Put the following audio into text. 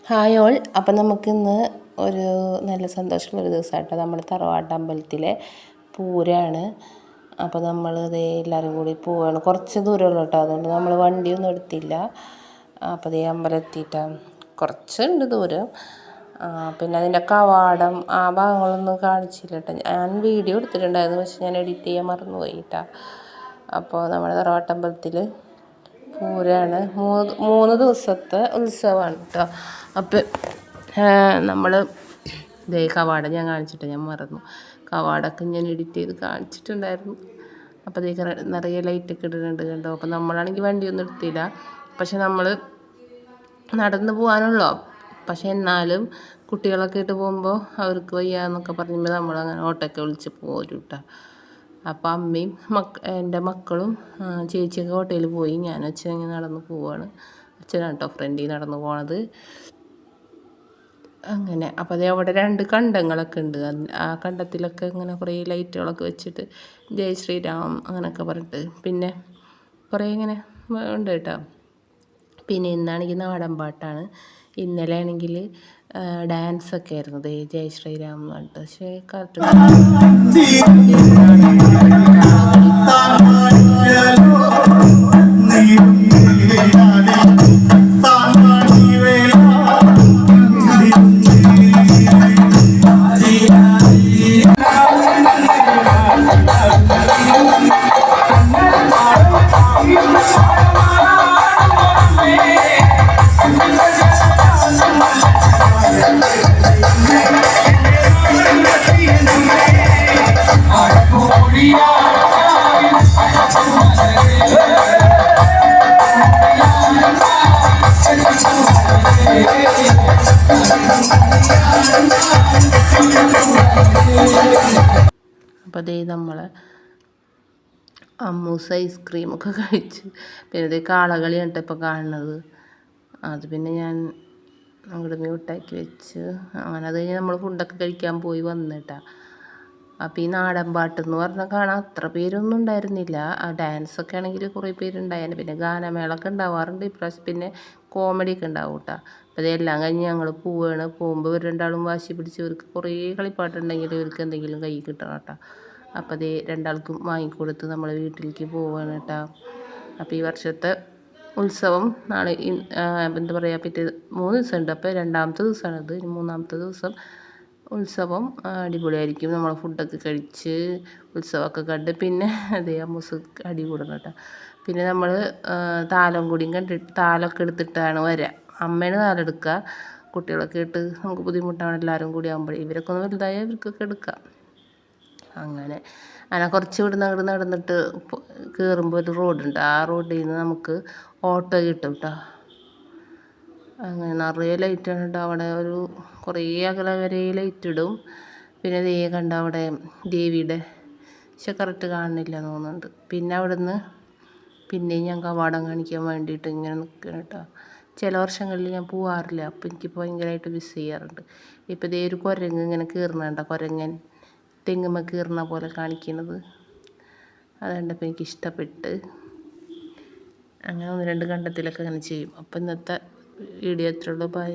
Hi all. അപ്പം നമുക്കിന്ന് ഒരു നല്ല സന്തോഷമുള്ളൊരു ദിവസമായിട്ടോ. നമ്മുടെ തറവാട്ട് അമ്പലത്തിലെ പൂരമാണ്. അപ്പോൾ നമ്മൾ എല്ലാവരും കൂടി പോവുകയാണ്. കുറച്ച് ദൂരമുള്ളൂ കേട്ടോ, അതുകൊണ്ട് നമ്മൾ വണ്ടിയൊന്നും എടുത്തില്ല. അപ്പോൾ അമ്പലം എത്തിയിട്ടാണ്, കുറച്ചുണ്ട് ദൂരം. പിന്നെ അതിൻ്റെ കവാടം ആ ഭാഗങ്ങളൊന്നും കാണിച്ചില്ല കേട്ടോ. ഞാൻ വീഡിയോ എടുത്തിട്ടുണ്ടായിരുന്നു, പക്ഷെ ഞാൻ എഡിറ്റ് ചെയ്യാൻ മറന്നുപോയി കേട്ടോ. അപ്പോൾ നമ്മുടെ തറവാട്ടമ്പലത്തിൽ പൂരമാണ്. മൂന്ന് ദിവസത്തെ ഉത്സവമാണ് കേട്ടോ. അപ്പം നമ്മൾ കവാടം ഞാൻ കാണിച്ചിട്ട് ഞാൻ മറന്നു. കവാടമൊക്കെ ഞാൻ എഡിറ്റ് ചെയ്ത് കാണിച്ചിട്ടുണ്ടായിരുന്നു. അപ്പോൾ നിറയെ ലൈറ്റൊക്കെ ഇടുന്നുണ്ട് കണ്ടോ. അപ്പം നമ്മളാണെങ്കിൽ വണ്ടിയൊന്നും എടുത്തില്ല, പക്ഷെ നമ്മൾ നടന്ന് പോകാനുള്ളൂ. പക്ഷെ എന്നാലും കുട്ടികളൊക്കെ ഇട്ട് പോകുമ്പോൾ അവർക്ക് വയ്യാന്നൊക്കെ പറയുമ്പോൾ നമ്മളങ്ങനെ ഓട്ടോയൊക്കെ വിളിച്ച് പോരും കേട്ടോ. അപ്പം അമ്മയും എൻ്റെ മക്കളും ചേച്ചിയൊക്കെ ഓട്ടോയിൽ പോയി. ഞാൻ അച്ഛൻ ഇങ്ങനെ നടന്ന് പോവാണ്. അച്ഛനാണ് കേട്ടോ ഫ്രണ്ടിൽ നടന്ന് പോണത്. അങ്ങനെ അപ്പോൾ അതേ അവിടെ 2 കണ്ടങ്ങളൊക്കെ ഉണ്ട്. ആ കണ്ടത്തിലൊക്കെ ഇങ്ങനെ കുറേ ലൈറ്റുകളൊക്കെ വെച്ചിട്ട് ജയ് ശ്രീരാം അങ്ങനെയൊക്കെ പറഞ്ഞിട്ട് പിന്നെ കുറേ ഇങ്ങനെ ഉണ്ട് കേട്ടോ. പിന്നെ ഇന്നാണെങ്കിൽ നാടൻ പാട്ടാണ്. ഇന്നലെ ആണെങ്കിൽ ഡാൻസൊക്കെ ആയിരുന്നു, ജയ് ശ്രീരാം എന്ന് പറഞ്ഞിട്ട്. പക്ഷേ കറക്റ്റ് അപ്പോൾ അതേ നമ്മൾ അമ്മൂസ് ഐസ്ക്രീമൊക്കെ കഴിച്ച് പിന്നെ കാളകളിയാണ് കേട്ടോ ഇപ്പോൾ കാണുന്നത്. അത് പിന്നെ ഞാൻ അങ്ങോട്ട് മ്യൂട്ടാക്കി വെച്ച് അങ്ങനെ അത് കഴിഞ്ഞ് നമ്മൾ ഫുഡൊക്കെ കഴിക്കാൻ പോയി വന്നിട്ടാ. അപ്പോൾ ഈ നാടൻ പാട്ടെന്ന് പറഞ്ഞാൽ കാണാൻ അത്ര പേരൊന്നും ഉണ്ടായിരുന്നില്ല. ആ ഡാൻസൊക്കെ ആണെങ്കിൽ കുറേ പേരുണ്ടായിരുന്നു. പിന്നെ ഗാനമേളൊക്കെ ഉണ്ടാവാറുണ്ട് ഇപ്രാവശ്യം. പിന്നെ കോമഡിയൊക്കെ ഉണ്ടാവും കേട്ടോ. അപ്പോൾ ഇതെല്ലാം കഴിഞ്ഞ് ഞങ്ങൾ പോവുകയാണ്. പോകുമ്പോൾ ഇവർ രണ്ടാളും വാശി പിടിച്ച് ഇവർക്ക് കുറേ കളിപ്പാട്ടുണ്ടെങ്കിൽ ഇവർക്ക് എന്തെങ്കിലും കൈ കിട്ടണം കേട്ടോ. അപ്പോൾ അതേ രണ്ടാൾക്കും വാങ്ങിക്കൊടുത്ത് നമ്മൾ വീട്ടിലേക്ക് പോവുകയാണ് കേട്ടോ. അപ്പോൾ ഈ വർഷത്തെ ഉത്സവം നാളെ എന്താ പറയുക, 3 ദിവസമുണ്ട്. അപ്പോൾ രണ്ടാമത്തെ ദിവസമാണിത്. 3-ാമത്തെ ദിവസം ഉത്സവം അടിപൊളിയായിരിക്കും. നമ്മൾ ഫുഡൊക്കെ കഴിച്ച് ഉത്സവമൊക്കെ കണ്ട് പിന്നെ അതേ അമ്മൂസ് അടി കൂടണം കേട്ടോ. പിന്നെ നമ്മൾ താലം കൂടിയും കണ്ടിട്ട് താലമൊക്കെ എടുത്തിട്ടാണ് വരിക. അമ്മയാണ് താലം എടുക്കുക. കുട്ടികളൊക്കെ ഇട്ട് നമുക്ക് ബുദ്ധിമുട്ടാണ് എല്ലാവരും കൂടി ആകുമ്പോഴേ. ഇവരൊക്കെ ഒന്ന് വലുതായ ഇവർക്കൊക്കെ എടുക്കാം. അങ്ങനെ കുറച്ച് ഇവിടുന്ന് അങ്ങോട്ട് നടന്നിട്ട് കയറുമ്പോൾ ഒരു റോഡുണ്ട്. ആ റോഡിൽ നിന്ന് നമുക്ക് ഓട്ടോ കിട്ടും കേട്ടോ. അങ്ങനെ നിറയെ ലൈറ്റാണ് കേട്ടോ. അവിടെ ഒരു കുറേ അകലെ വരെ ലൈറ്റ് ഇടും. പിന്നെ കണ്ട അവിടെ ദേവിയുടെ, പക്ഷെ കറക്റ്റ് കാണുന്നില്ല തോന്നുന്നുണ്ട്. പിന്നെ അവിടുന്ന് പിന്നെയും ഞാൻ കവാടം കാണിക്കാൻ വേണ്ടിയിട്ട് ഇങ്ങനെ നിൽക്കണം കേട്ടോ. ചില വർഷങ്ങളിൽ ഞാൻ പോവാറില്ല, അപ്പോൾ എനിക്കിപ്പോൾ ഭയങ്കരമായിട്ട് മിസ് ചെയ്യാറുണ്ട്. ഇപ്പോൾ ഒരു കുരങ്ങ് ഇങ്ങനെ കയറുന്നുണ്ടോ, കുരങ്ങൻ തെങ്ങുമ്മ കയറുന്ന പോലെ കാണിക്കുന്നത്. അത് കണ്ടപ്പോൾ എനിക്കിഷ്ടപ്പെട്ട് അങ്ങനെ 1-2 കണ്ടത്തിലൊക്കെ അങ്ങനെ ചെയ്യും. അപ്പോൾ ഇന്നത്തെ വീഡിയോ എത്രയുള്ളൂ. ബൈ.